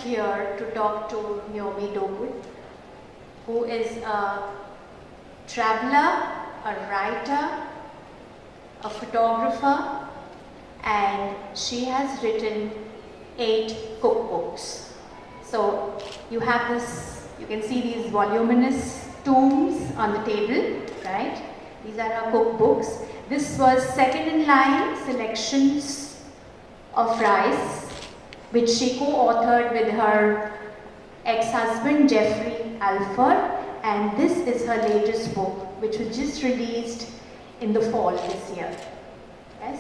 here to talk to Naomi Duguid, who is a traveler, a writer, a photographer, and she has written 8 cookbooks. So you have this, you can see these voluminous tomes on the table, right? These are her cookbooks. This was second in line selections of rice, which she co-authored with her ex-husband Jeffrey Alford, and this is her latest book, which was just released in the fall this year. Yes?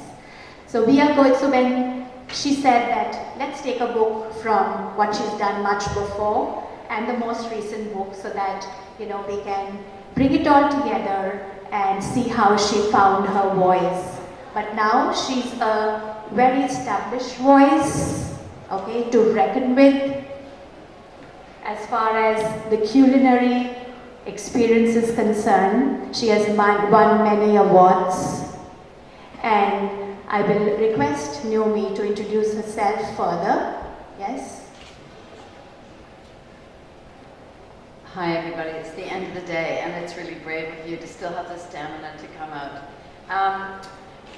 So we are going, so when she said that let's take a book from what she's done much before and the most recent book, so that we can bring it all together and see how she found her voice. But now she's a very established voice, okay, to reckon with as far as the culinary experience is concerned. She has won many awards, and I will request Naomi to introduce herself further. Yes? Hi everybody, it's the end of the day and it's really brave of you to still have the stamina to come out.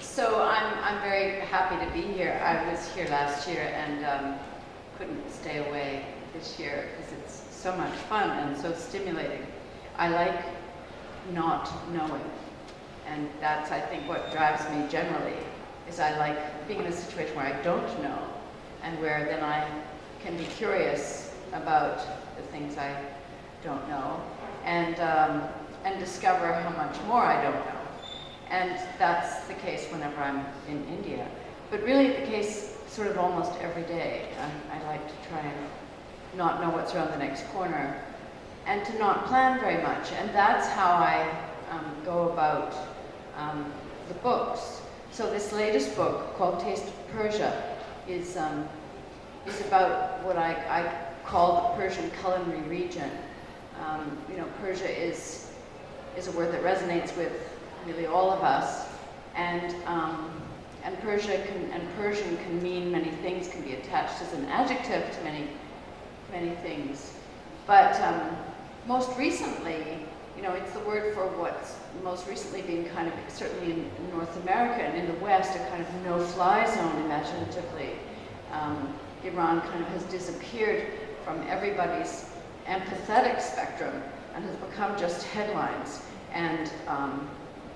So I'm very happy to be here. I was here last year and couldn't stay away this year because it's so much fun and so stimulating. I like not knowing, and that's, I think, what drives me generally, is I like being in a situation where I don't know and where then I can be curious about the things I don't know, and discover how much more I don't know. And that's the case whenever I'm in India. But really the case sort of almost every day. I like to try and not know what's around the next corner and to not plan very much. And that's how I go about the books. So this latest book, called Taste of Persia, is about what I call the Persian culinary region. Persia is a word that resonates with really all of us, and Persian can mean many things, can be attached as an adjective to many things. But most recently, it's the word for what's most recently been kind of, certainly in North America and in the West, a kind of no-fly zone imaginatively. Iran kind of has disappeared from everybody's empathetic spectrum and has become just headlines and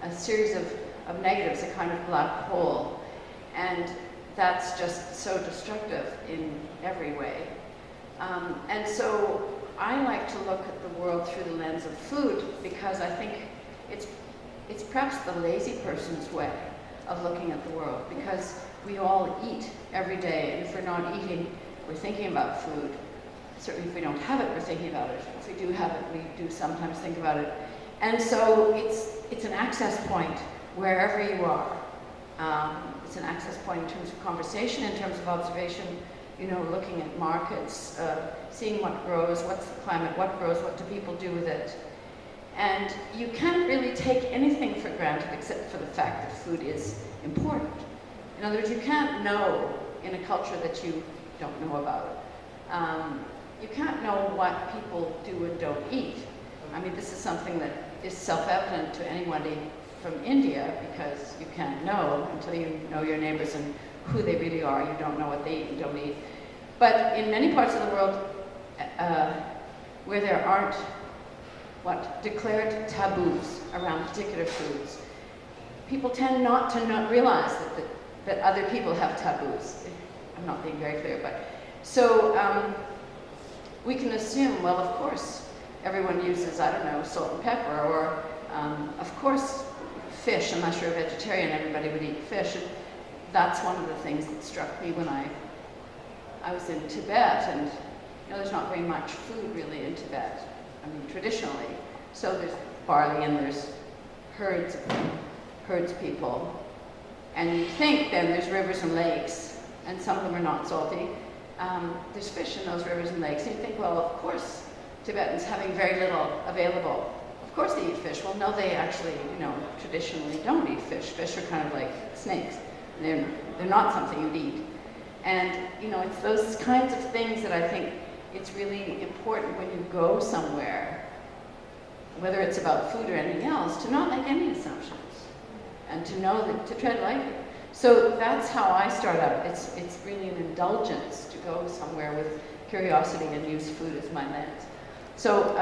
a series of negatives, a kind of black hole. And that's just so destructive in every way. And so I like to look at the world through the lens of food, because I think it's perhaps the lazy person's way of looking at the world, because we all eat every day, and if we're not eating, we're thinking about food. Certainly if we don't have it, we're thinking about it. If we do have it, we do sometimes think about it. And so it's an access point wherever you are. It's an access point in terms of conversation, in terms of observation, looking at markets, seeing what grows, what's the climate, what grows, what do people do with it. And you can't really take anything for granted except for the fact that food is important. In other words, you can't know in a culture that you don't know about. You can't know what people do and don't eat. I mean, this is something that is self-evident to anybody from India, because you can't know until you know your neighbors and who they really are. You don't know what they eat and don't eat. But in many parts of the world where there aren't declared taboos around particular foods, people tend not to realize that other people have taboos. I'm not being very clear, but so we can assume, well, of course, everyone uses, I don't know, salt and pepper, or of course, fish. Unless you're a vegetarian, everybody would eat fish. And that's one of the things that struck me when I was in Tibet, and there's not very much food really in Tibet. I mean, traditionally. So there's barley and there's herds people. And you think then there's rivers and lakes, and some of them are not salty. There's fish in those rivers and lakes. And you think, well, of course, Tibetans having very little available. Of course they eat fish. Well, no, they actually, traditionally don't eat fish. Fish are kind of like snakes. They're not something you'd eat. And, you know, it's those kinds of things that I think it's really important when you go somewhere, whether it's about food or anything else, to not make any assumptions and to know that, to tread lightly. So that's how I start out. It's really an indulgence to go somewhere with curiosity and use food as my lens. So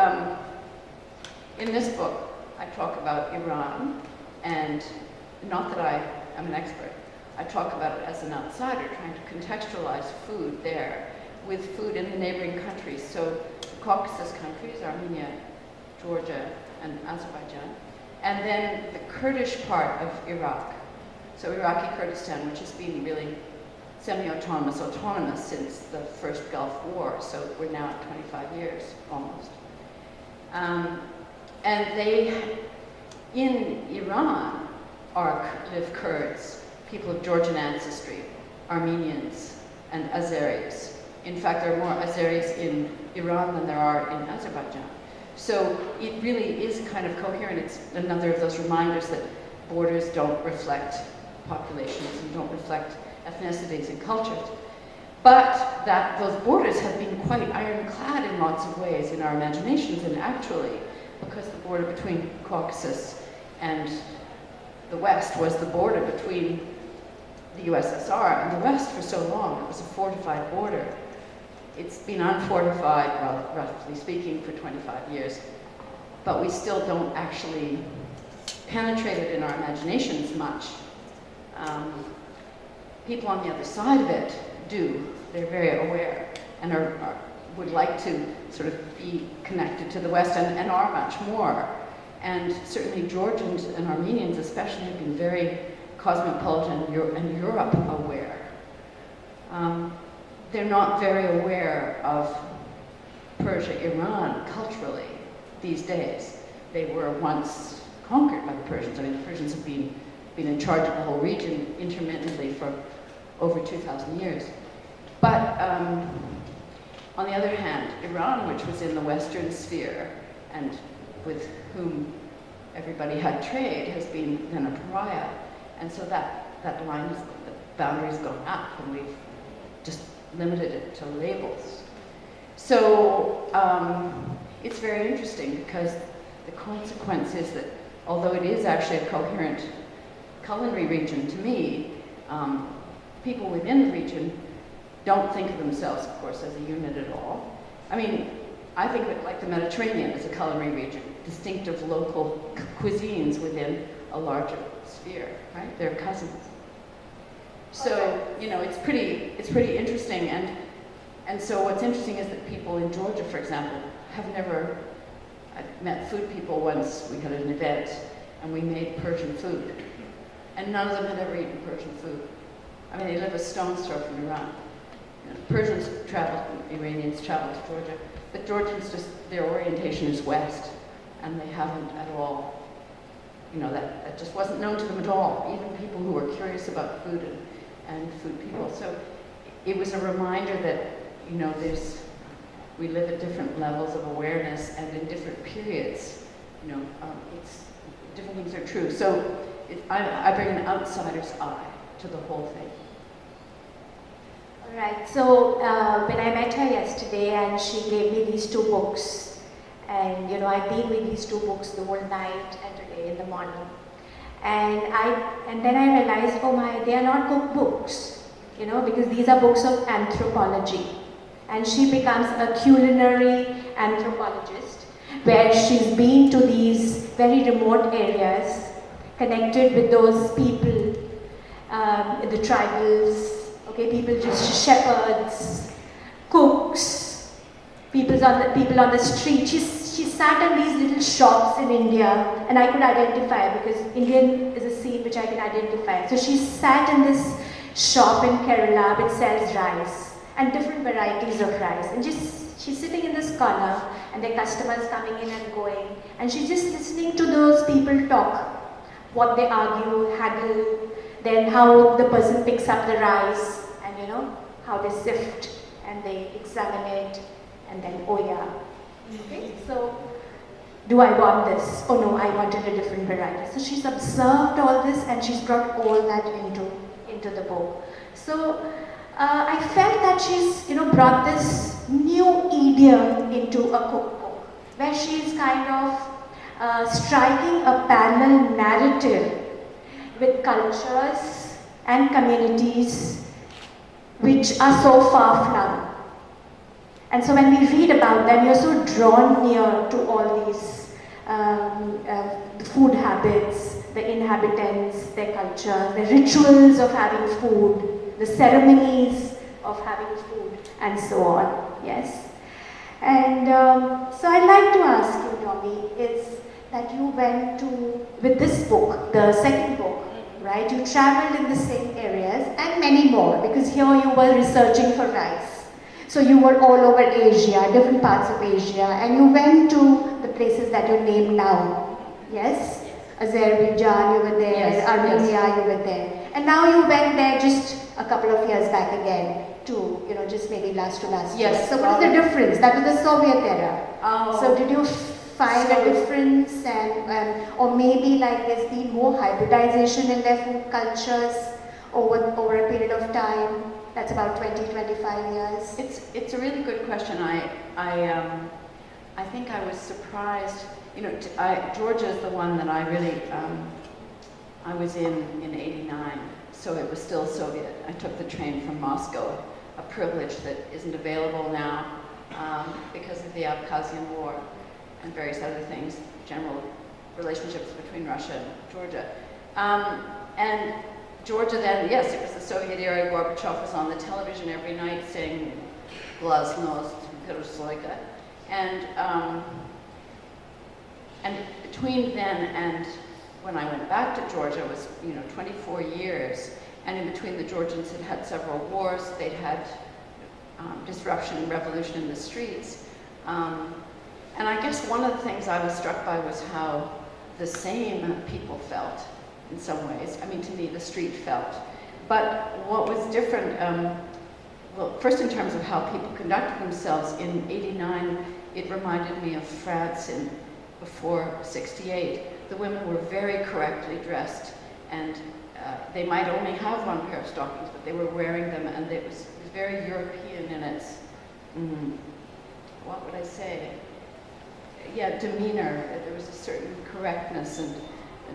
in this book, I talk about Iran, and not that I am an expert. I talk about it as an outsider, trying to contextualize food there with food in the neighboring countries. So the Caucasus countries, Armenia, Georgia, and Azerbaijan, and then the Kurdish part of Iraq. So Iraqi Kurdistan, which has been really semi-autonomous, autonomous since the first Gulf War, so we're now at 25 years, almost. And they, in Iran, live Kurds, people of Georgian ancestry, Armenians, and Azeris. In fact, there are more Azeris in Iran than there are in Azerbaijan. So it really is kind of coherent. It's another of those reminders that borders don't reflect populations and don't reflect ethnicities and cultures. But that those borders have been quite ironclad in lots of ways in our imaginations, and actually, because the border between Caucasus and the West was the border between the USSR and the West for so long. It was a fortified border. It's been unfortified, well, roughly speaking, for 25 years. But we still don't actually penetrate it in our imaginations much. People on the other side of it do. They're very aware and would like to sort of be connected to the West, and are much more. And certainly Georgians and Armenians especially have been very cosmopolitan and Europe aware. They're not very aware of Persia, Iran culturally these days. They were once conquered by the Persians. I mean, the Persians have been in charge of the whole region intermittently for over 2,000 years. But on the other hand, Iran, which was in the Western sphere and with whom everybody had trade, has been then a pariah. And so that line, the boundary's gone up, and we've just limited it to labels. So it's very interesting, because the consequence is that although it is actually a coherent culinary region to me, people within the region don't think of themselves, of course, as a unit at all. I mean, I think of it like the Mediterranean as a culinary region, distinctive local cuisines within a larger sphere, right? They're cousins. So, you know, it's pretty interesting, and so what's interesting is that people in Georgia, for example, have never, I met food people once. We had an event, and we made Persian food, and none of them had ever eaten Persian food. I mean, they live a stone's throw from Iran. You know, Persians travel, Iranians travel to Georgia, but Georgians just, their orientation is west, and they haven't at all, you know, that just wasn't known to them at all, even people who were curious about food and food people. So it was a reminder that, you know, we live at different levels of awareness and in different periods. You know, different things are true. So I bring an outsider's eye to the whole thing. All right. So when I met her yesterday, and she gave me these two books, and you know, I've been with these two books the whole night and today in the morning. And then I realized, oh my, they are not cookbooks, you know, because these are books of anthropology. And she becomes a culinary anthropologist, where she's been to these very remote areas, connected with those people, the tribals, okay, people just shepherds, cooks, people on the street. She sat in these little shops in India, and I could identify, because Indian is a scene which I can identify. So she sat in this shop in Kerala which sells rice and different varieties of rice, and she's sitting in this corner, and the customers coming in and going, and she's just listening to those people talk, what they argue, haggle, then how the person picks up the rice, and you know, how they sift and they examine it, and then, oh yeah, okay, so do I want this? Oh no, I wanted a different variety. So she's observed all this, and she's brought all that into the book. So I felt that she's, brought this new idiom into a cookbook, where she's kind of striking a parallel narrative with cultures and communities which are so far-flung. And so when we read about them, you're so drawn near to all these the food habits, the inhabitants, their culture, the rituals of having food, the ceremonies of having food, and so on, yes. And so I'd like to ask you, Naomi, is that you went to, with this book, the second book, right, you traveled in the same areas and many more, because here you were researching for rice. So you were all over Asia, different parts of Asia, and you went to the places that you name now, yes? Azerbaijan, you were there, yes, Armenia, yes, you were there. And now you went there just a couple of years back again, to, just maybe last year. Yes. So what is the difference? That was the Soviet era. Oh. So did you find a difference, and or maybe like there's been more hybridization in their food cultures over a period of time? That's about 20-25 years. It's a really good question. I think I was surprised. Georgia is the one that I really I was in '89, so it was still Soviet. I took the train from Moscow, a privilege that isn't available now because of the Abkhazian War and various other things, general relationships between Russia and Georgia. And Georgia then, yes, it was the Soviet era. Gorbachev was on the television every night saying "Glasnost, Perestroika," and between then and when I went back to Georgia was 24 years, and in between the Georgians had had several wars. They'd had disruption and revolution in the streets, and I guess one of the things I was struck by was how the same people felt. In some ways, I mean, to me, the street felt. But what was different, well, first in terms of how people conducted themselves, in '89, it reminded me of France before '68. The women were very correctly dressed, and they might only have one pair of stockings, but they were wearing them, and it was very European in its, what would I say? Yeah, demeanor. There was a certain correctness and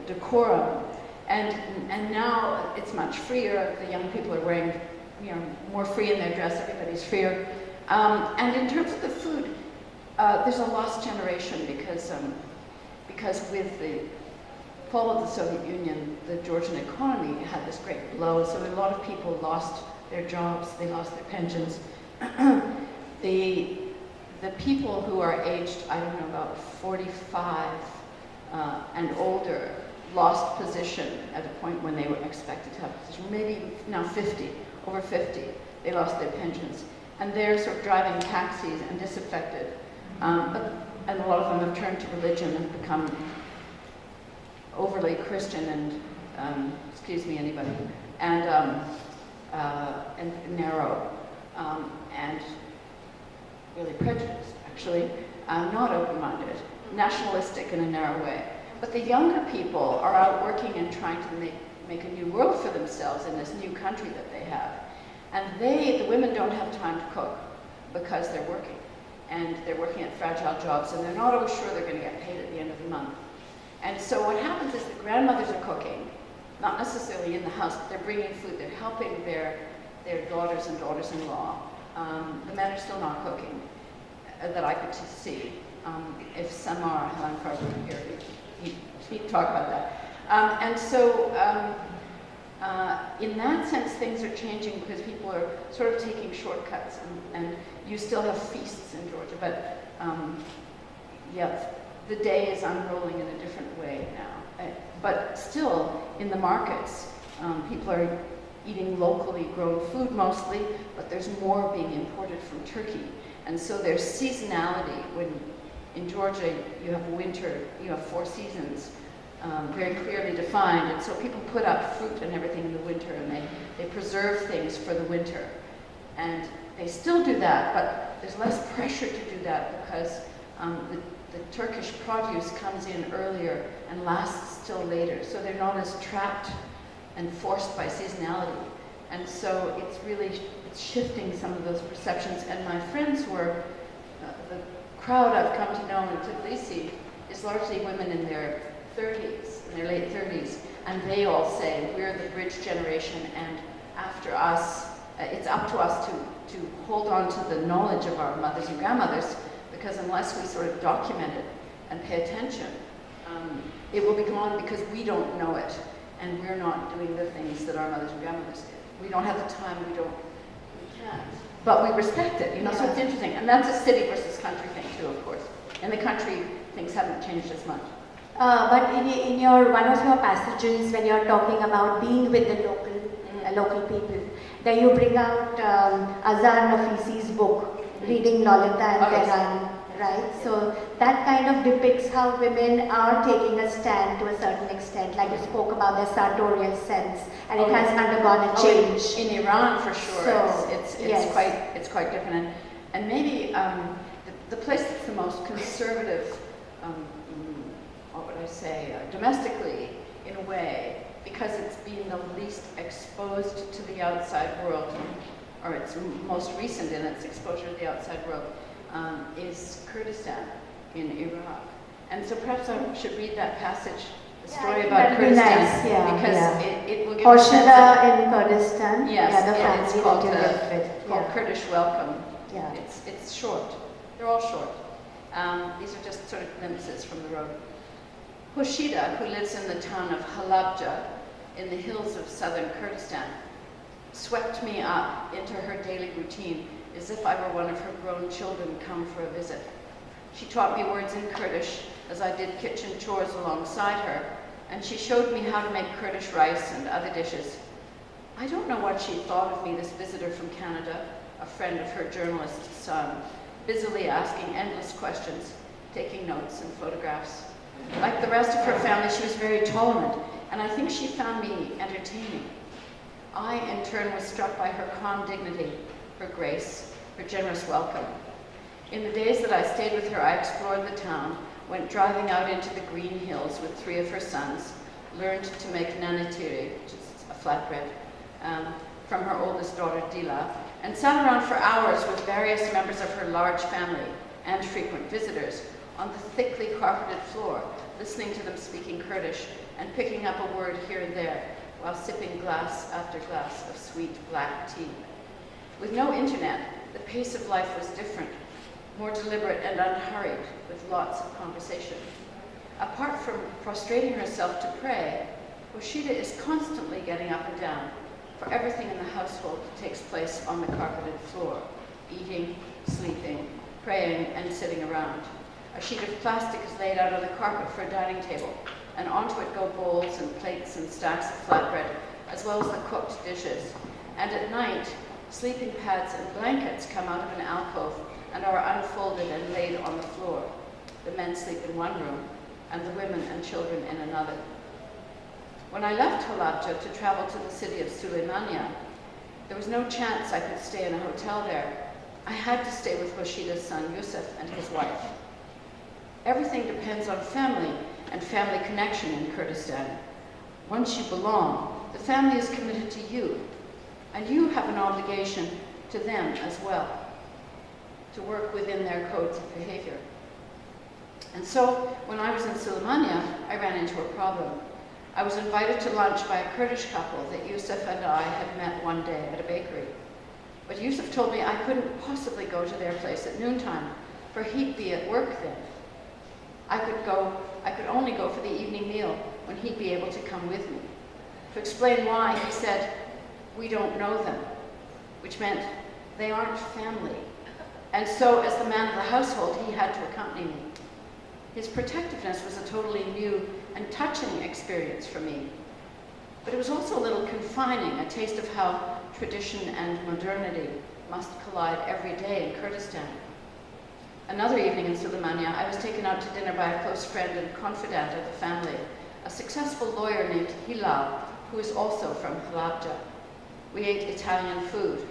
decorum. And now it's much freer. The young people are wearing, more free in their dress. Everybody's freer. And in terms of the food, there's a lost generation because with the fall of the Soviet Union, the Georgian economy had this great blow. So a lot of people lost their jobs. They lost their pensions. The people who are aged, I don't know, about 45 and older, lost position at a point when they were expected to have a position, maybe now 50, over 50, they lost their pensions. And they're sort of driving taxis and disaffected. And a lot of them have turned to religion and become overly Christian and, excuse me, anybody, and narrow, and really prejudiced, actually, not open-minded, nationalistic in a narrow way. But the younger people are out working and trying to make a new world for themselves in this new country that they have. And the women don't have time to cook because they're working. And they're working at fragile jobs, and they're not always sure they're going to get paid at the end of the month. And so what happens is the grandmothers are cooking, not necessarily in the house, but they're bringing food. They're helping their daughters and daughters-in-law. The men are still not cooking, that I could see. If some are, Helen Carver here, he'd talk about that. And so in that sense, things are changing because people are sort of taking shortcuts, and you still have feasts in Georgia, but yeah, the day is unrolling in a different way now. But still, in the markets, people are eating locally grown food mostly, but there's more being imported from Turkey. And so there's seasonality. When in Georgia you have winter, you have 4 seasons, very clearly defined, and so people put up fruit and everything in the winter, and they preserve things for the winter. And they still do that, but there's less pressure to do that because the Turkish produce comes in earlier and lasts still later, so they're not as trapped and forced by seasonality And so it's shifting some of those perceptions. And my friends were, the crowd I've come to know in Tbilisi is largely women in their 30s, in their late 30s. And they all say, we're the bridge generation, and after us, it's up to us to hold on to the knowledge of our mothers and grandmothers, because unless we sort of document it and pay attention, it will be gone because we don't know it, and we're not doing the things that our mothers and grandmothers did. We don't have the time, we can't. But we respect it, so it's interesting. And that's a city versus country thing too, of course. In the country, things haven't changed as much. But in your one of your passages, when you're talking about being with the local people, there you bring out Azhar Nafisi's book, Reading Lolita and Tehran, right? So that kind of depicts how women are taking a stand to a certain extent, like you spoke about their sartorial sense, and it has undergone a change. In Iran, for sure, So, it's quite different. And maybe the place that's the most conservative, what would I say, domestically, in a way, because it's been the least exposed to the outside world, or it's most recent in its exposure to the outside world, is Kurdistan in Iraq. And so perhaps I should read that passage, the story about Kurdistan, because it will give a sense of... in Kurdistan, Yes, it's called, called Kurdish Welcome. Yeah. It's short. They're all short. These are just sort of glimpses from the road. Hoshida, who lives in the town of Halabja in the hills of southern Kurdistan, swept me up into her daily routine as if I were one of her grown children come for a visit. She taught me words in Kurdish as I did kitchen chores alongside her, and she showed me how to make Kurdish rice and other dishes. I don't know what she thought of me, this visitor from Canada, a friend of her journalist son, busily asking endless questions, taking notes and photographs. Like the rest of her family, she was very tolerant, and I think she found me entertaining. I, in turn, was struck by her calm dignity, her grace, her generous welcome. In the days that I stayed with her, I explored the town, went driving out into the green hills with 3 of her sons, learned to make nanitiri, which is a flatbread, from her oldest daughter, Dila, and sat around for hours with various members of her large family and frequent visitors on the thickly carpeted floor, listening to them speaking Kurdish and picking up a word here and there while sipping glass after glass of sweet black tea. With no internet, the pace of life was different, more deliberate and unhurried, with lots of conversation. Apart from prostrating herself to pray, Hoshida is constantly getting up and down, for everything in the household takes place on the carpeted floor, eating, sleeping, praying, and sitting around. A sheet of plastic is laid out on the carpet for a dining table, and onto it go bowls and plates and stacks of flatbread, as well as the cooked dishes. And at night, sleeping pads and blankets come out of an alcove and are unfolded and laid on the floor. The men sleep in one room, and the women and children in another. When I left Halabja to travel to the city of Suleimania, there was no chance I could stay in a hotel there. I had to stay with Hoshida's son Yusuf and his wife. Everything depends on family and family connection in Kurdistan. Once you belong, the family is committed to you, and you have an obligation to them as well, to work within their codes of behavior. And so, when I was in Suleimania, I ran into a problem. I was invited to lunch by a Kurdish couple that Yusuf and I had met one day at a bakery. But Yusuf told me I couldn't possibly go to their place at noontime, for he'd be at work then. I could only go for the evening meal when he'd be able to come with me. To explain why, he said, "We don't know them," which meant they aren't family. And so, as the man of the household, he had to accompany me. His protectiveness was a totally new and touching experience for me. But it was also a little confining, a taste of how tradition and modernity must collide every day in Kurdistan. Another evening in Suleimania, I was taken out to dinner by a close friend and confidant of the family, a successful lawyer named Hilal, who is also from Halabja. We ate Italian food,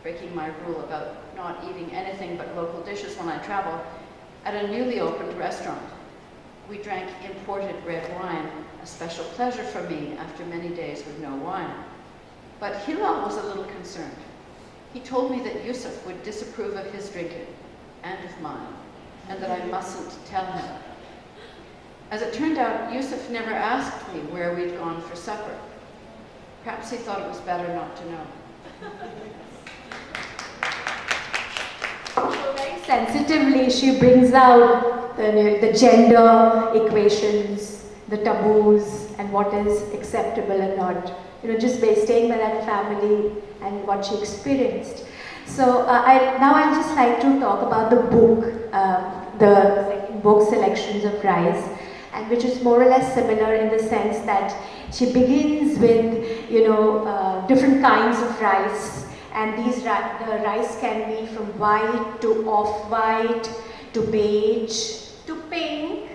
breaking my rule about not eating anything but local dishes when I travel, at a newly opened restaurant. We drank imported red wine, a special pleasure for me after many days with no wine. But Hilal was a little concerned. He told me that Yusuf would disapprove of his drinking and of mine, and that I mustn't tell him. As it turned out, Yusuf never asked me where we'd gone for supper. Perhaps he thought it was better not to know. So very sensitively, she brings out the gender equations, the taboos, and what is acceptable and not. Just by staying by that family and what she experienced. So now I'd just like to talk about the book, the second book, Selections of Rice, and which is more or less similar in the sense that she begins with, different kinds of rice, and the rice can be from white to off-white, to beige, to pink,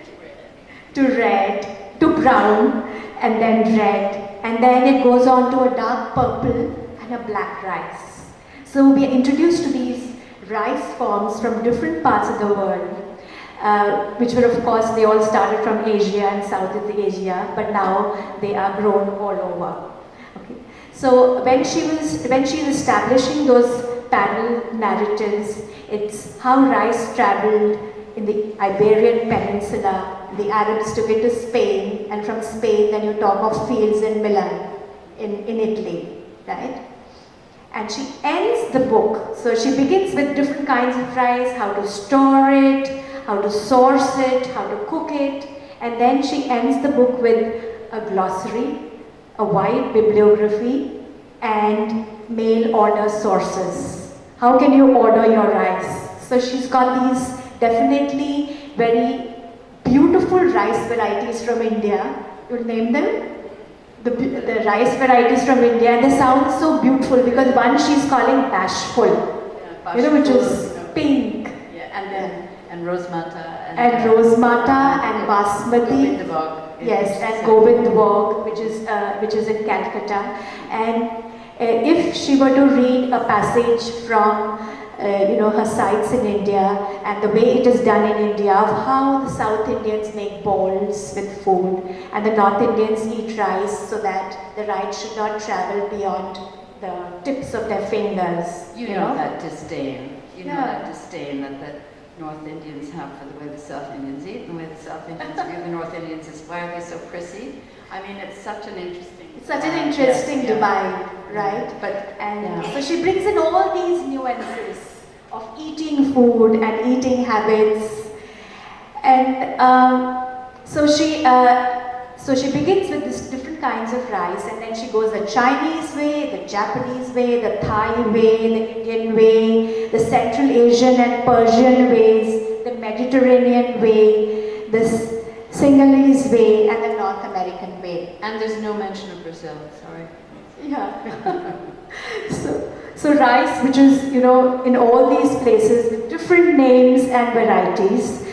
to red, to brown, and then red. And then it goes on to a dark purple and a black rice. So we are introduced to these rice forms from different parts of the world, which were, of course, they all started from Asia and Southeast Asia, but now they are grown all over. Okay. So when she is establishing those panel narratives, it's how rice traveled in the Iberian Peninsula. The Arabs took it to Spain, and from Spain then you talk of fields in Milan, in Italy, right? And she ends the book, so she begins with different kinds of rice, how to store it, how to source it, how to cook it, and then she ends the book with a glossary, a wide bibliography, and mail order sources. How can you order your rice? So she's got these definitely very beautiful rice varieties from India. You'll name them? The rice varieties from India, and they sound so beautiful because one she's calling bashful, which is pink. Yeah, and Rosmata. And Rosmata and Basmati. Govindavog. Yes, and Govindavog, which is in Calcutta. And if she were to read a passage from her sites in India and the way it is done in India, of how the South Indians make bowls with food and the North Indians eat rice so that the rice should not travel beyond the tips of their fingers. You know that disdain. You know that disdain that the North Indians have for the way the South Indians eat and the way the South Indians view the North Indians is why are they so prissy? I mean, it's such an interesting... It's such an interesting divide, right? So she brings in all these nuances of eating food and eating habits, and so she begins with these different kinds of rice, and then she goes the Chinese way, the Japanese way, the Thai way, the Indian way, the Central Asian and Persian ways, the Mediterranean way, the Sinhalese way, and the North American way. And there's no mention of Brazil, sorry. Yeah. So rice, which is, in all these places with different names and varieties.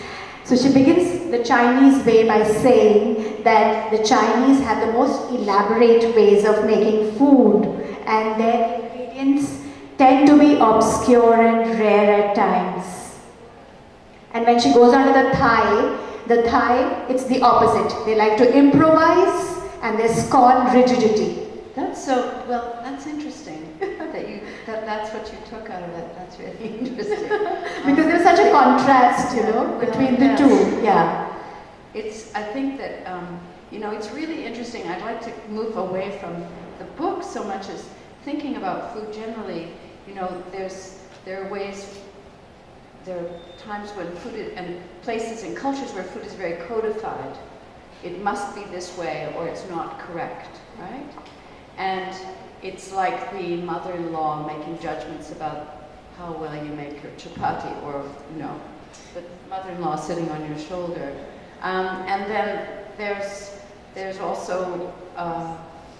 So she begins the Chinese way by saying that the Chinese have the most elaborate ways of making food, and their ingredients tend to be obscure and rare at times. And when she goes on to the Thai, it's the opposite. They like to improvise and they scorn rigidity. That's interesting that's what you took out of it. That's really interesting. Because there's such a contrast, between the two. Yeah. I think that, it's really interesting. I'd like to move away from the book so much as thinking about food generally. There are times when food and places and cultures where food is very codified. It must be this way or it's not correct, right? And it's like the mother-in-law making judgments about how well you make your chapati, or the mother-in-law sitting on your shoulder. And then there's also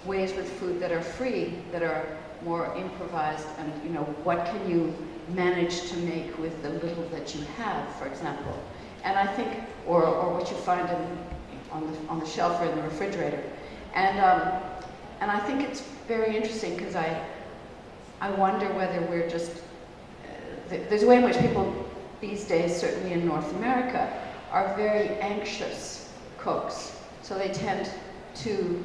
ways with food that are free, that are more improvised, and what can you manage to make with the little that you have, for example. And I think, or what you find on the shelf or in the refrigerator. And I think it's very interesting because I wonder whether we're just, there's a way in which people these days, certainly in North America, are very anxious cooks. So they tend to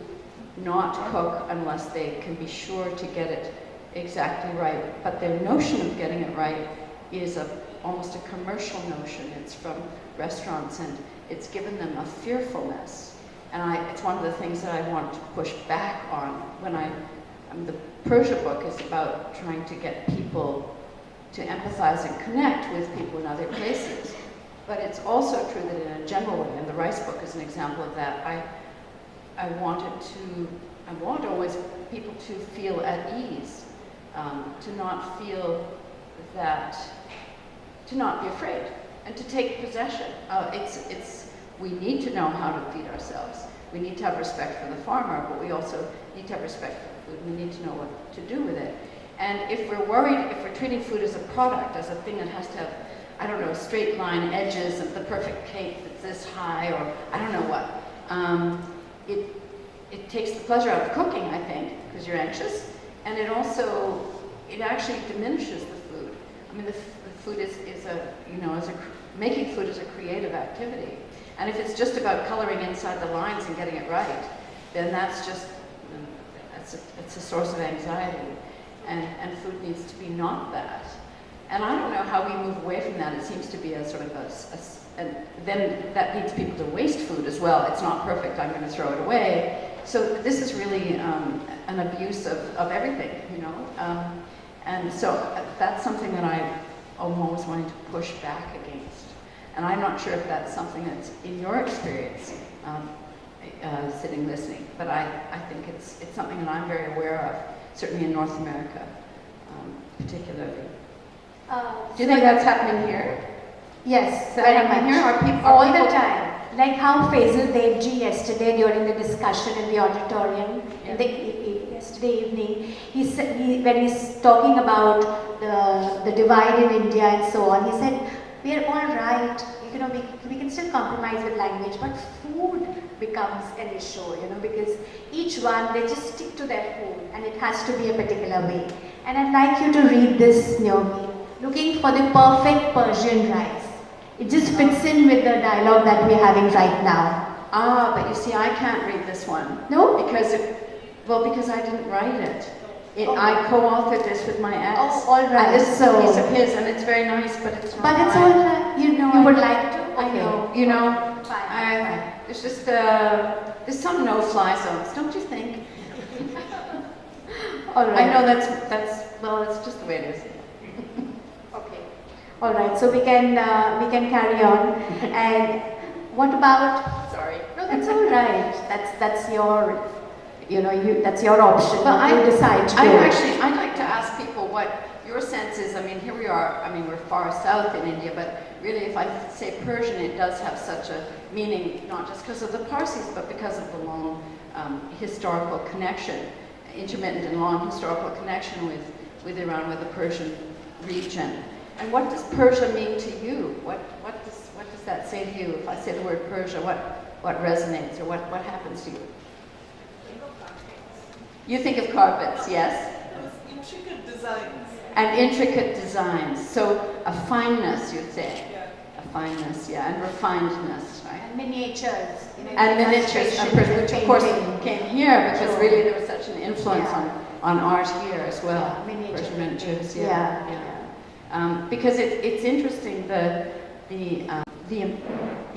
not cook unless they can be sure to get it exactly right. But their notion of getting it right is almost a commercial notion. It's from restaurants, and it's given them a fearfulness. And it's one of the things that I want to push back on when the Persia book is about trying to get people to empathize and connect with people in other places. But it's also true that in a general way, and the rice book is an example of that, I want always people to feel at ease, to not feel that, to not be afraid, and to take possession. We need to know how to feed ourselves. We need to have respect for the farmer, but we also need to have respect for food. We need to know what to do with it. And if we're worried, if we're treating food as a product, as a thing that has to have, I don't know, straight line edges of the perfect cake that's this high, or I don't know what, it takes the pleasure out of cooking, I think, because you're anxious, and it actually diminishes the food. I mean, the food is making food is a creative activity. And if it's just about coloring inside the lines and getting it right, then it's a source of anxiety. And food needs to be not that. And I don't know how we move away from that. It seems to be a sort of and then that leads people to waste food as well. It's not perfect, I'm going to throw it away. So this is really an abuse of everything, you know. And so that's something that I'm always wanting to push back against. And I'm not sure if that's something that's in your experience, sitting listening, but I think it's something that I'm very aware of, certainly in North America, particularly. Do you think that's happening here? Yes, Is that happening here? Are people all the time. Like how Faisal Devji yesterday during the discussion in the auditorium, Yeah. Yesterday evening, he said, when he's talking about the divide in India and so on, he said, we're all right, you know, we can still compromise with language, but food becomes an issue, you know, because each one, they just stick to their food and it has to be a particular way. And I'd like you to read this, Naomi, looking for the perfect Persian rice. It just fits in with the dialogue that we're having right now. Ah, but you see, I can't read this one. No? Because I didn't write it. I co-authored this with my ex. Oh, all right. And this is a piece of his, and it's very nice, but it's not But it's mine. all right. You know, you would like to? Okay. I know. You know, Fine. there's just there's some no-fly zones, don't you think? All right. I know that's just the way it is. Okay. All right. So we can carry on. And what about? Sorry. No, that's all right. That's your, you know, that's your option. But you decide to do. I'd like to ask people what your sense is. I mean, here we are. I mean, we're far south in India, but really, if I say Persian, it does have such a meaning, not just because of the Parsis, but because of the long historical connection, intermittent and long historical connection with Iran, with the Persian region. And what does Persia mean to you? What does that say to you? If I say the word Persia, what resonates, or what happens to you? You think of carpets, yes? Intricate designs. And intricate designs. So a fineness, you'd say. Yeah. A fineness, yeah, and refinedness, right? And miniatures. You know, And miniatures, which of course painting. came here because Sure. really there was such an influence Yeah. on art here as well. Yeah, miniature Persian miniatures, Yeah. because it's interesting the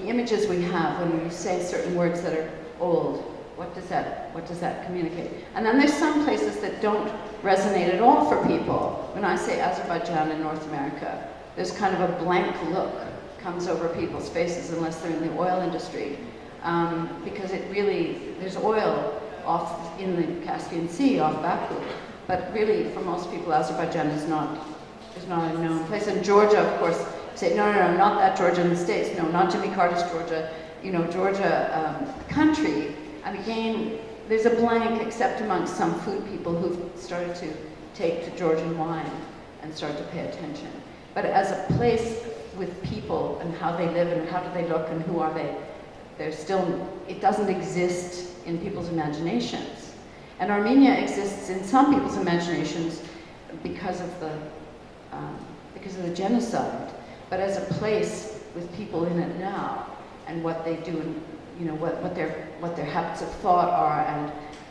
images we have when we say certain words that are old. What does that communicate? And then there's some places that don't resonate at all for people. When I say Azerbaijan in North America, there's kind of a blank look comes over people's faces unless they're in the oil industry, because there's oil off in the Caspian Sea off Baku, but really for most people Azerbaijan is not a known place. And Georgia, of course, say no, not that Georgia in the States, no, not Jimmy Carter's Georgia, you know, Georgia country. And again, there's a blank except amongst some food people who've started to take to Georgian wine and start to pay attention. But as a place with people and how they live and how do they look and who are they, it doesn't exist in people's imaginations. And Armenia exists in some people's imaginations because of the genocide, but as a place with people in it now and what they do and you know what their habits of thought are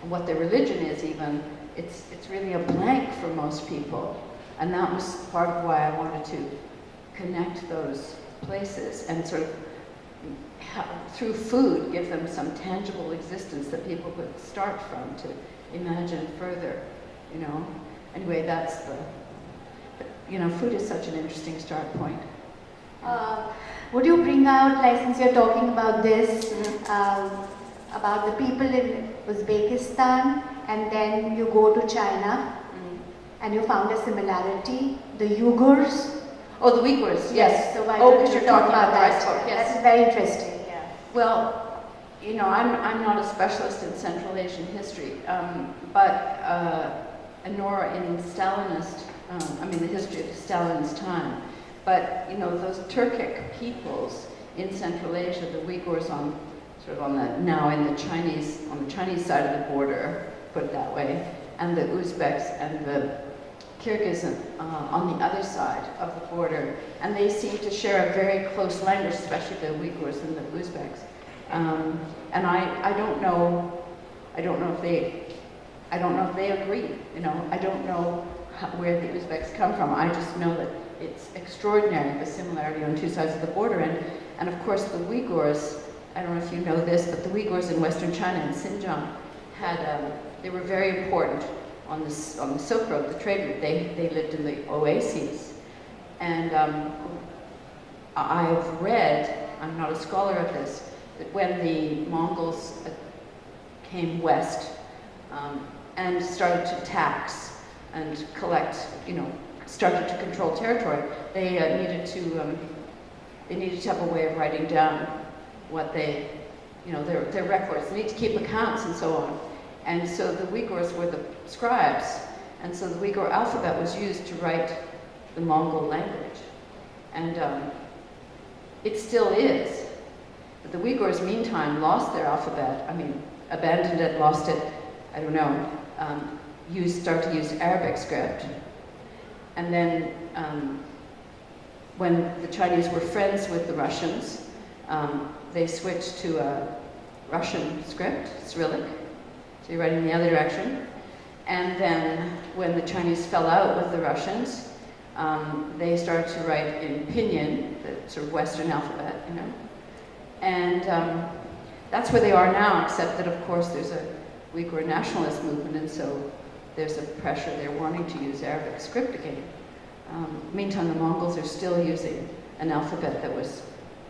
what their religion is even, it's really a blank for most people. And that was part of why I wanted to connect those places and sort of, through food, give them some tangible existence that people could start from to imagine further, you know. Anyway, that's the, you know, food is such an interesting start point. Would you bring out, like, since you're talking about this, about the people in Uzbekistan, and then you go to China, and you found a similarity, the Uyghurs? Oh, the Uyghurs, yes. So why don't you talk about that? Yes. That's very interesting, yeah. Well, you know, I'm not a specialist in Central Asian history, nor in Stalinist, I mean the history of Stalin's time. But, you know, those Turkic peoples in Central Asia, the Uyghurs on the Chinese side of the border, put it that way, and the Uzbeks and the Kyrgyz on the other side of the border, and they seem to share a very close language, especially the Uyghurs and the Uzbeks. And I don't know if they agree. You know, I don't know where the Uzbeks come from. I just know that it's extraordinary, the similarity on two sides of the border, and of course the Uyghurs. I don't know if you know this, but the Uyghurs in Western China in Xinjiang they were very important on the Silk Road, the trade route. They lived in the oases. And I've read, I'm not a scholar of this, that when the Mongols came west and started to tax and collect, you know, started to control territory, they needed to have a way of writing down what they, you know, their records. They need to keep accounts and so on. And so the Uyghurs were the scribes, and so the Uyghur alphabet was used to write the Mongol language. And it still is. But the Uyghurs, meantime, lost their alphabet. I mean, abandoned it, lost it, I don't know, started to use Arabic script. And then when the Chinese were friends with the Russians, they switched to a Russian script, Cyrillic. So you write in the other direction. And then when the Chinese fell out with the Russians, they started to write in Pinyin, the sort of Western alphabet, you know. And that's where they are now, except that, of course, there's a Uyghur nationalist movement, and so there's a pressure there wanting to use Arabic script again. Meantime, the Mongols are still using an alphabet that was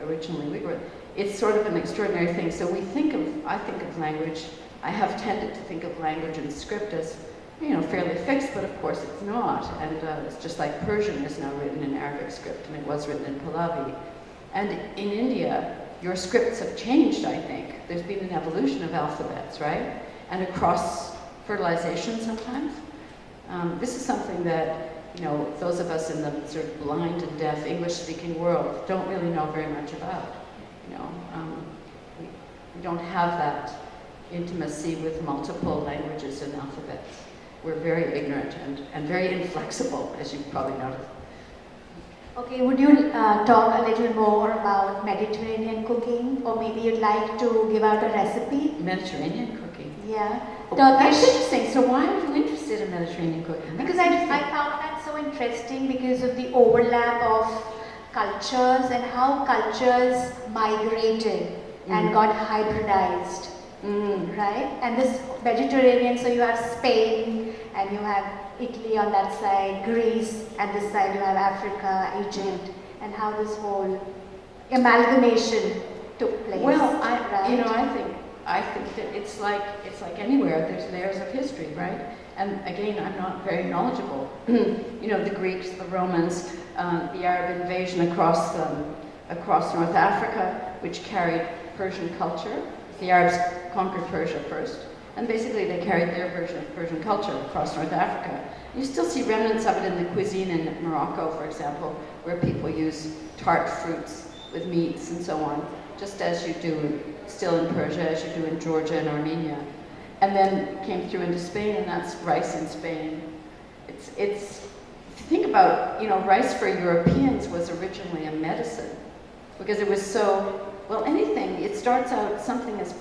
originally Uyghur. It's sort of an extraordinary thing. So I think of language, I have tended to think of language and script as, you know, fairly fixed, but of course it's not. And it's just like Persian is now written in Arabic script, and it was written in Pahlavi. And in India, your scripts have changed, I think. There's been an evolution of alphabets, right? And across fertilization sometimes. This is something that, you know, those of us in the sort of blind and deaf English-speaking world don't really know very much about. You know, we don't have that intimacy with multiple languages and alphabets. We're very ignorant and very inflexible, as you've probably noticed. Okay, would you talk a little more about Mediterranean cooking, or maybe you'd like to give out a recipe? Mediterranean cooking? Yeah. Oh, that's interesting. So why are you interested in Mediterranean cooking? Because I found that so interesting because of the overlap of cultures and how cultures migrated and got hybridized, right? And this Mediterranean, so you have Spain and you have Italy on that side, Greece, and this side you have Africa, Egypt, and how this whole amalgamation took place. Well, right? you know, I think that it's like anywhere. There's layers of history, right? And again, I'm not very knowledgeable. You know, the Greeks, the Romans, the Arab invasion across North Africa, which carried Persian culture. The Arabs conquered Persia first, and basically they carried their version of Persian culture across North Africa. You still see remnants of it in the cuisine in Morocco, for example, where people use tart fruits with meats and so on, just as you do still in Persia, as you do in Georgia and Armenia. And then came through into Spain, and that's rice in Spain. It's if you think about, you know, rice for Europeans was originally a medicine, because it was so, well, anything, it starts out something that's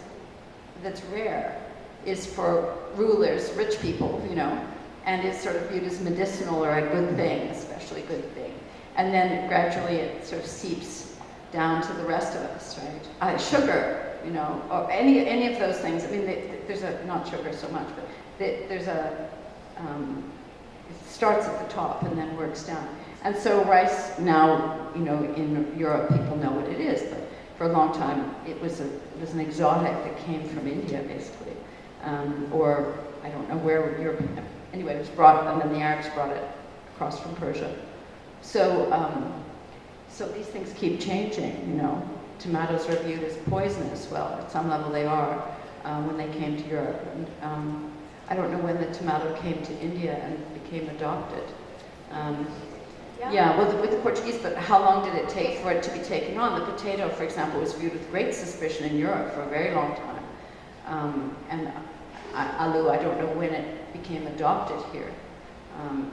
rare, is for rulers, rich people, you know, and is sort of viewed as medicinal or a good thing, especially good thing. And then gradually it sort of seeps down to the rest of us, right? Sugar, you know, or any of those things. I mean, there's a, not sugar so much, but there's a, it starts at the top and then works down. And so rice now, you know, in Europe, people know what it is, but for a long time, it was an exotic that came from India, basically. Or, I don't know where Europe, anyway, it was brought, and then the Arabs brought it across from Persia. So, so these things keep changing, you know. Tomatoes are viewed as poisonous. Well, at some level they are when they came to Europe. And, I don't know when the tomato came to India and became adopted. Yeah, well, with the Portuguese, but how long did it take for it to be taken on? The potato, for example, was viewed with great suspicion in Europe for a very long time. And alu, I don't know when it became adopted here.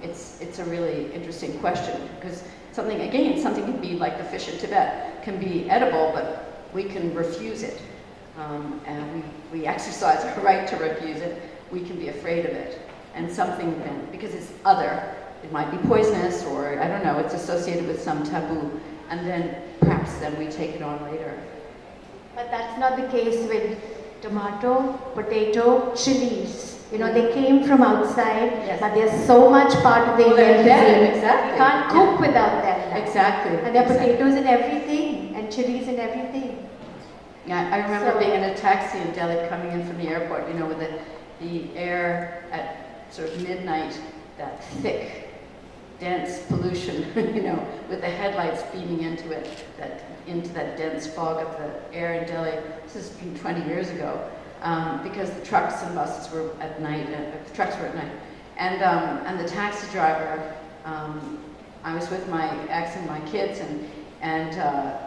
It's a really interesting question, because something can be like the fish in Tibet, can be edible, but we can refuse it. And we exercise our right to refuse it. We can be afraid of it. And something then, because it's other, it might be poisonous, or I don't know, it's associated with some taboo, and then perhaps then we take it on later. But that's not the case with tomato, potato, chilies. You know, they came from outside, yes, but they're so much part of the Indian cuisine. Exactly. You can't cook without them. Now. Exactly. And there are potatoes in everything, and chilies in everything. Yeah, I remember being in a taxi in Delhi coming in from the airport, you know, with the air at sort of midnight, that thick, dense pollution, you know, with the headlights beaming into it, into that dense fog of the air in Delhi. This has been 20 years ago, because the trucks and buses were at night, the trucks were at night. And the taxi driver, I was with my ex and my kids, and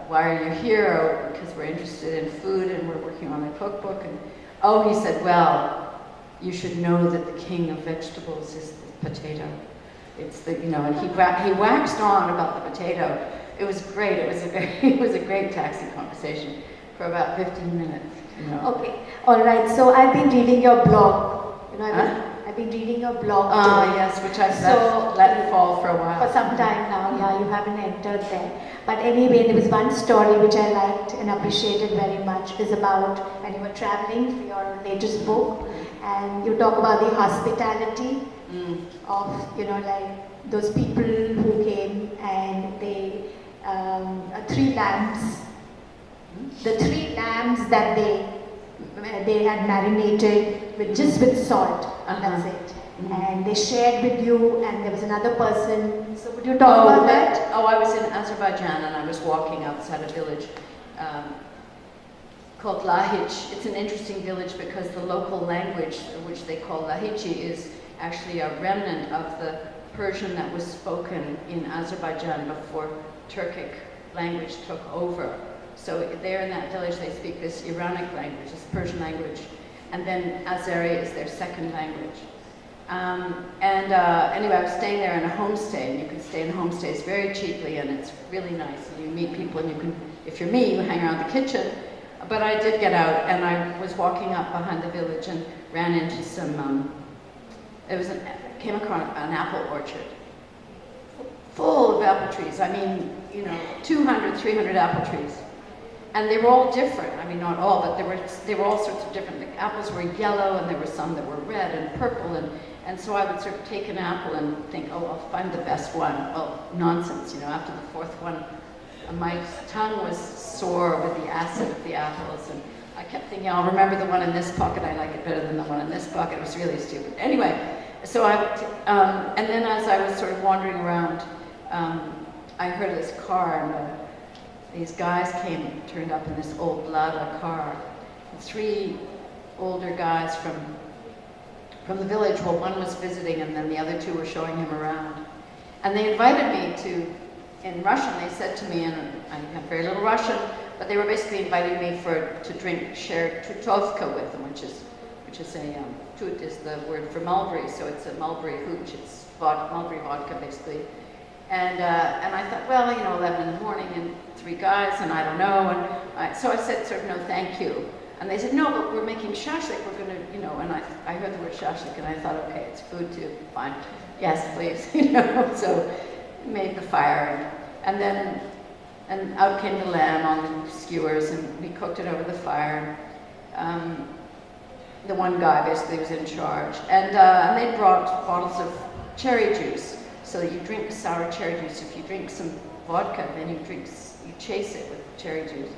why are you here? Oh, because we're interested in food and we're working on a cookbook. And oh, he said, well, you should know that the king of vegetables is the potato. It's the, you know, and he waxed on about the potato. It was great. It was a great taxi conversation for about 15 minutes. You know. Okay, all right. So I've been reading your blog. You know, I've been reading your blog too. Yes, which I've let fall for a while. For some time now, yeah, you haven't entered there. But anyway, there was one story which I liked and appreciated very much. Is about when you were traveling for your latest book, and you talk about the hospitality of, you know, like those people who came and they, 3 lambs, the 3 lambs that they had marinated with just with salt. That's it. And they shared with you, and there was another person. So would you talk about that? Oh, I was in Azerbaijan, and I was walking outside a village called Lahij. It's an interesting village because the local language, which they call Lahiji, is actually a remnant of the Persian that was spoken in Azerbaijan before Turkic language took over. So there in that village, they speak this Iranic language, this Persian language, and then Azeri is their second language. Anyway, I was staying there in a homestay, and you can stay in homestays very cheaply, and it's really nice. And you meet people, and you can, if you're me, you hang around the kitchen. But I did get out, and I was walking up behind the village and ran into some, came across an apple orchard full of apple trees. I mean, you know, 200, 300 apple trees. And they were all different. I mean, not all, but they were all sorts of different. The apples were yellow, and there were some that were red and purple, and so I would sort of take an apple and think, oh, I'll find the best one. Well, nonsense, you know, after the 4th one, my tongue was sore with the acid of the apples, and I kept thinking, I'll remember the one in this pocket, I like it better than the one in this pocket. It was really stupid. Anyway, so and then as I was sort of wandering around, I heard this car, and these guys turned up in this old Lada car. 3 older guys from the village. Well, one was visiting, and then the other 2 were showing him around. And they invited me in Russian, they said to me, and I have very little Russian, but they were basically inviting me to share tutovka with them, which is tut is the word for mulberry, so it's a mulberry hooch. It's mulberry vodka, basically. And I thought, well, you know, 11 in the morning and 3 guys, and I don't know. And so I said, sort of, no, thank you. And they said, no, but we're making shashlik, we're going to, and I heard the word shashlik, and I thought, okay, it's food too, fine. Yes, please, So made the fire, and out came the lamb on the skewers, and we cooked it over the fire. The one guy basically was in charge, and they brought bottles of cherry juice. So you drink sour cherry juice. If you drink some vodka, then you chase it with cherry juice.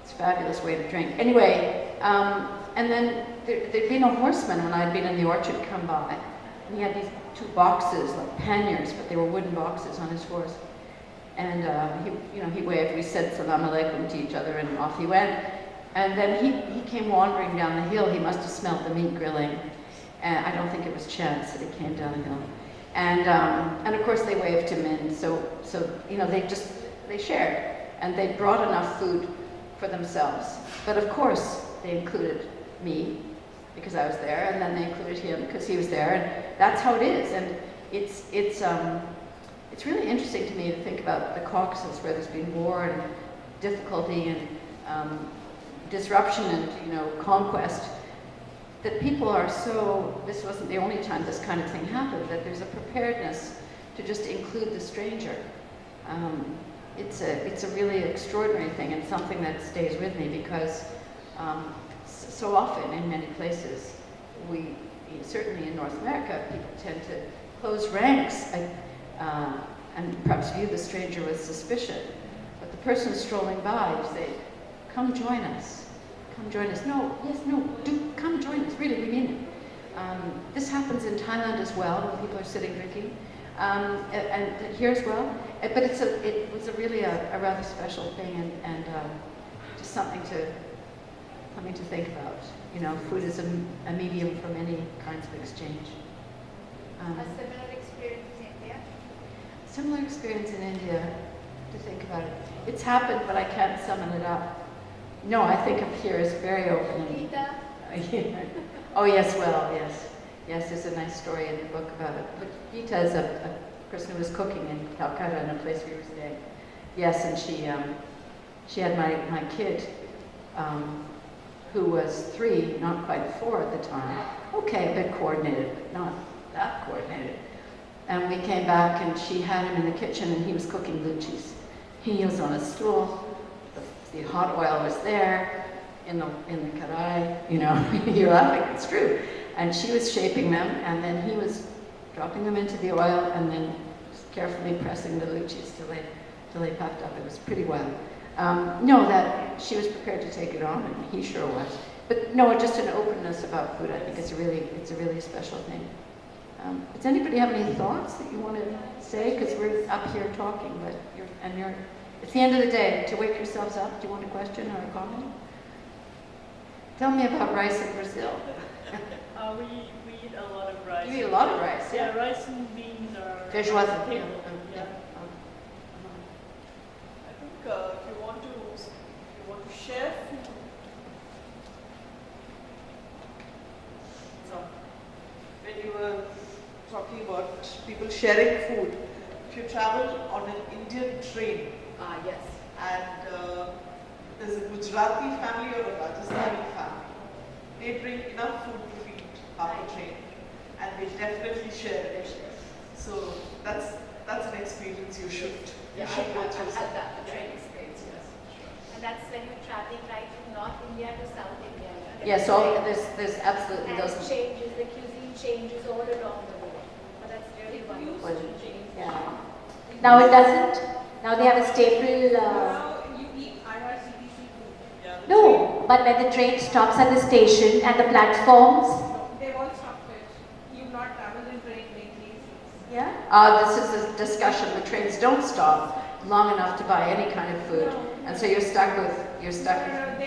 It's a fabulous way to drink. Anyway, and then there'd been a horseman when I'd been in the orchard come by, and he had these 2 boxes, like panniers, but they were wooden boxes on his horse. And he waved. We said salam alaikum to each other, and off he went. And then he came wandering down the hill. He must have smelled the meat grilling. And I don't think it was chance that he came down the hill. And of course they waved him in. So they shared, and they brought enough food for themselves. But of course they included me because I was there, and then they included him because he was there, and that's how it is. And it's really interesting to me to think about the Caucasus, where there's been war and difficulty and disruption and conquest. That people are this wasn't the only time this kind of thing happened, that there's a preparedness to just include the stranger. It's a really extraordinary thing, and something that stays with me because so often in many places, certainly in North America, people tend to close ranks and perhaps view the stranger with suspicion. But the person strolling by, you say, come join us. Come join us. No, yes, no, do come join us. Really, we mean it. This happens in Thailand as well when people are sitting drinking, and here as well. But it was really a rather special thing, and just something to think about. Food is a medium for many kinds of exchange. A similar experience in India? Similar experience in India, to think about it. It's happened, but I can't summon it up. No, I think up here is very open. Gita? Oh yes, well, yes. Yes, there's a nice story in the book about it. But Gita is a person who was cooking in Calcutta, in a place we were staying. Yes, and she had my kid, who was 3, not quite 4 at the time. Okay, a bit coordinated, but not that coordinated. And we came back, and she had him in the kitchen, and he was cooking luchis. He was on a stool. The hot oil was there in the karai. You're laughing. It's true. And she was shaping them, and then he was dropping them into the oil, and then just carefully pressing the luchis till they puffed up. It was pretty wild. No, that she was prepared to take it on, and he sure was. But no, just an openness about food. I think it's a really special thing. Does anybody have any thoughts that you want to say? Because we're up here talking, but it's the end of the day. To wake yourselves up, do you want a question or a comment? Tell me about rice in Brazil. We eat a lot of rice. You eat a lot of rice, yeah. Yeah, rice and beans are Feijoada. staple. Yeah. I think if you want to share food. So, when you were talking about people sharing food, if you travel on an Indian train, Yes. and there's a Gujarati family or a Rajasthani family, they bring enough food to feed half the train, and they definitely share it. So that's an experience you should go through. I've had that, the train experience, yes. And that's when you're traveling right from North India to South India. Yes, there's absolutely and those. it changes, the cuisine changes all along the way. But that's really wonderful. Yeah. Now it doesn't. Now they have a staple. Now you eat IRCTC food. Yeah. No, but when the train stops at the station and the platforms. They've all stopped it. You've not traveled in train lately. Yeah. This is a discussion. The trains don't stop long enough to buy any kind of food, and so you're stuck with. They've standardized.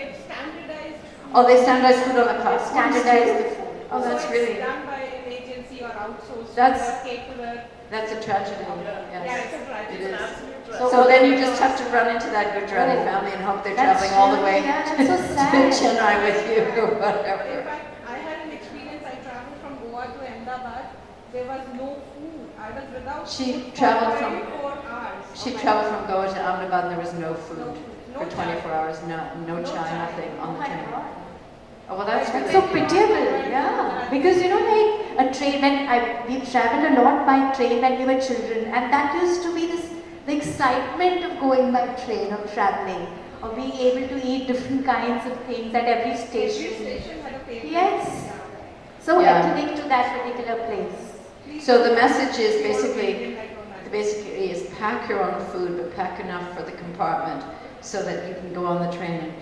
Oh, they standardize food on the platform. Standardize the food. Oh, So that's it's really. done by an agency or outsourced. That's- capable. That's a tragedy. Yeah, Yes. it's a tragedy. It is. Absolute So then you just have to run into that Gujarati family and hope they're That's traveling all the way yeah, that's so to sad. Chennai with you or In whatever. fact, I had an experience. I traveled from Goa to Ahmedabad. There was no food. I was without She food traveled for from- 24 hours. She Oh my traveled God. from Goa to Ahmedabad and there was no food No for 24 chai. hours, no No chai, chai. nothing Oh on the my train. God. Oh, well, that's That's really so pitiable, yeah. Because like a train, we traveled a lot by train when we were children, and that used to be the excitement of going by train, of traveling, of being able to eat different kinds of things at every Every station. station had a favorite. Yes. So Yeah. ethnic to that particular place. So the message is basically is pack your own food, but pack enough for the compartment so that you can go on the train,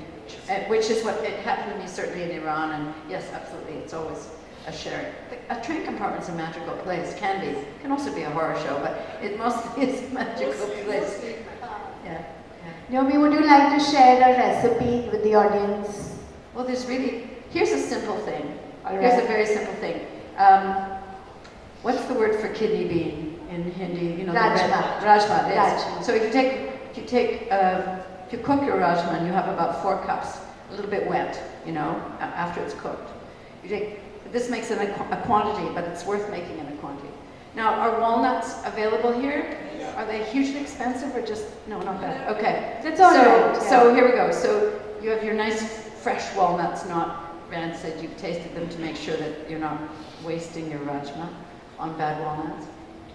which is what it happened to me certainly in Iran. And yes, absolutely, it's always a sharing. A train compartment's a magical place. Can also be a horror show, but it mostly is a magical place. Yeah. Naomi, would you like to share a recipe with the audience? Well, here's a simple thing. All Here's right. a very simple thing. What's the word for kidney bean in Hindi? The Rajma. Rajma, yes. Rajma. So if you cook your rajma, and you have about 4 cups, a little bit wet, after it's cooked. This makes it a quantity, but it's worth making in a quantity. Now, are walnuts available here? Are they hugely expensive or just, no, not bad. Okay. That's all right, yeah. So here we go. So you have your nice fresh walnuts, not rancid. You've tasted them to make sure that you're not wasting your rajma on bad walnuts.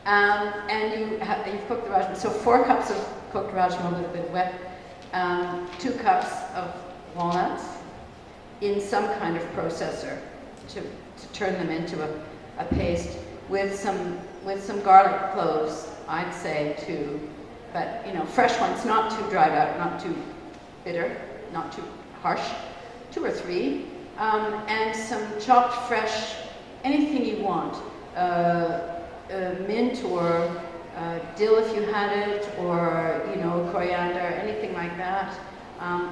And you've cooked the rajma. So 4 cups of cooked rajma with a bit wet, 2 cups of walnuts in some kind of processor to turn them into a paste with some garlic cloves, I'd say too, but fresh ones, not too dried out, not too bitter, not too harsh, 2 or 3, and some chopped fresh, anything you want, mint or dill if you had it, or coriander, anything like that,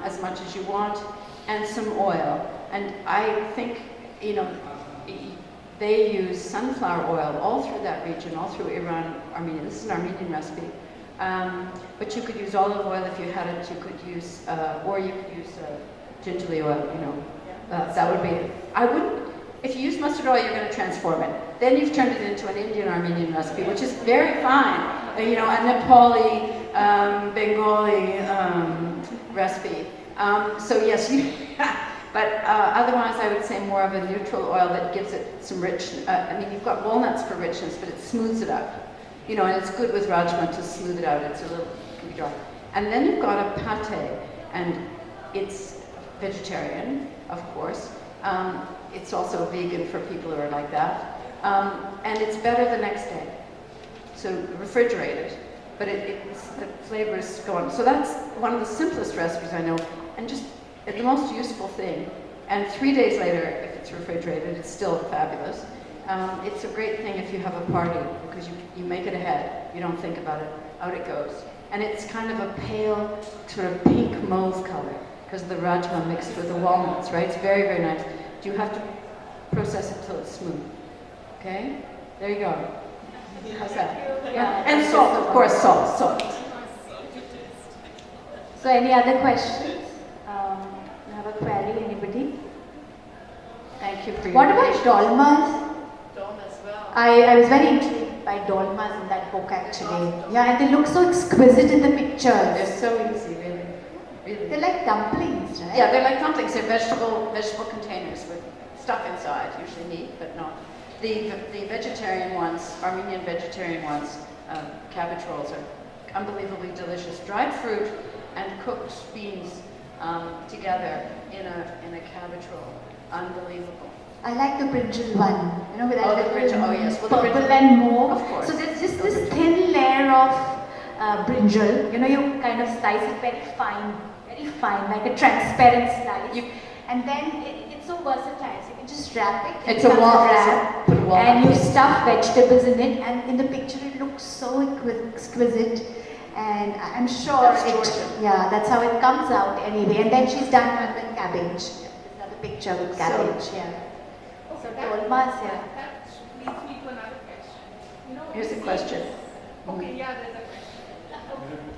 as much as you want, and some oil. And I think they use sunflower oil all through that region, all through Iran, Armenia. This is an Armenian recipe. But you could use olive oil if you had it. You could use, or you could use gingerly oil. That would be. I wouldn't. If you use mustard oil, you're going to transform it. Then you've turned it into an Indian Armenian recipe, which is very fine. A Nepali, Bengali recipe. So yes, you. But otherwise, I would say more of a neutral oil that gives it some rich. You've got walnuts for richness, but it smooths it up. And it's good with rajma to smooth it out. It's a little can be dry. And then you've got a pate, and it's vegetarian, of course. It's also vegan for people who are like that. And it's better the next day. So refrigerate it, but the flavors go on. So that's one of the simplest recipes I know, and just the most useful thing. And 3 days later, if it's refrigerated, it's still fabulous. It's a great thing if you have a party, because you make it ahead. You don't think about it. Out it goes. And it's kind of a pale, sort of pink mauve color, because of the rajma mixed with the walnuts, right? It's very, very nice. You have to process it till it's smooth. Okay? There you go. How's that? Yeah. And salt, of course, salt. So any other questions? You have a query, anybody? Thank you for your What about patience. dolmas? Dome as well. I was very intrigued by dolmas in that book actually. Yeah, and they look so exquisite in the pictures. They're so easy, really. Really. They're like dumplings, right? Yeah, they're like dumplings. They're vegetable containers with stuff inside, usually meat, but not. The vegetarian ones, Armenian vegetarian ones, cabbage rolls are unbelievably delicious. Dried fruit and cooked beans together in a cabbage roll. Unbelievable. I like the brinjal one, with that The little brinjal, oh yes. Well, the purple brinjal, and mauve. of course. So there's just this thin layer of brinjal. You kind of slice it very fine, like a transparent slice. And then it's so versatile. So you can just wrap it. It's a walnut wrap, put a walnut and you in. stuff vegetables in it. And in the picture, it looks so exquisite. And I'm sure That's Georgia. yeah, that's how it comes out anyway. And then she's done one with cabbage. There's another picture with cabbage. So dolmas, That leads me to another question. Here's a question. Okay, yeah, there's a question.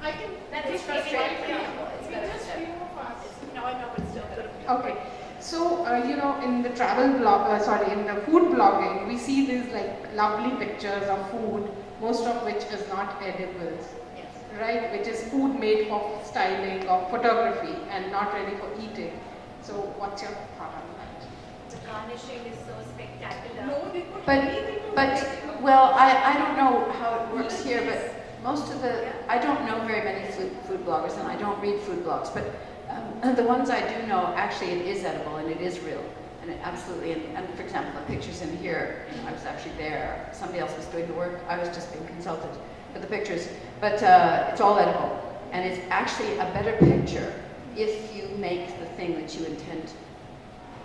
I can. That is just frustrating for few- people. It's better just to- few of us. No, I know, but still good. Okay, so in the in the food blogging, we see these like lovely pictures of food, most of which is not edible, Yes. right? Which is food made for styling or photography and not ready for eating. So, what's your thought on that? the garnishing is so spectacular. No, they put But, anything to but, make it look well, I don't know how it works here, but most of the, I don't know very many food bloggers, and I don't read food blogs, but the ones I do know, actually it is edible and it is real. And it absolutely, and for example, the pictures in here, you know, I was actually there. Somebody else was doing the work. I was just being consulted for the pictures. But it's all edible. And it's actually a better picture if you make the thing that you intend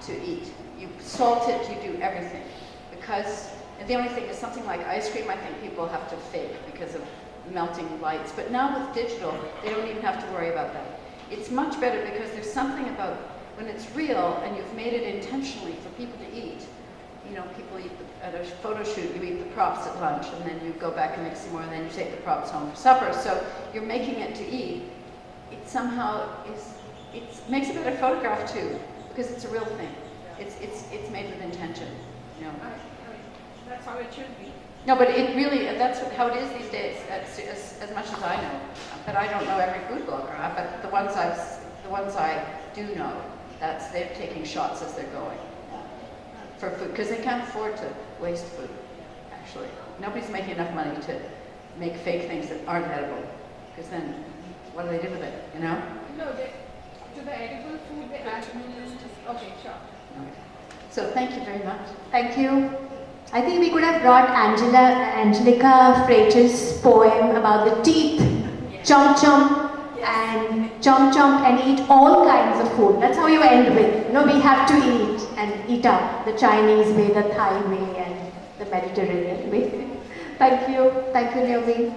to eat. You salt it, you do everything. Because the only thing is something like ice cream, I think people have to fake because of melting lights. But now with digital, they don't even have to worry about that. It's much better because there's something about when it's real and you've made it intentionally for people to eat. You know, people eat at a photo shoot, you eat the props at lunch, and then you go back and make some more, and then you take the props home for supper. So you're making it to eat. It somehow is, it makes a better photograph too, because it's a real thing. It's made with intention. You know. That's how it should be. No, but it really, that's how it is these days, as much as I know. But I don't know every food blogger, but the ones I do know, they're taking shots as they're going for food, because they can't afford to waste food, actually. Nobody's making enough money to make fake things that aren't edible, because then what do they do with it, you know? No, to the edible food they add. Okay, sure. Okay. So thank you very much. Thank you. I think we could have brought Angelica Freitas' poem about the teeth, chomp chomp, and chomp chomp, and eat all kinds of food. That's how you end with. No, we have to eat and eat up the Chinese way, the Thai way, and the Mediterranean way. Thank you, Naomi.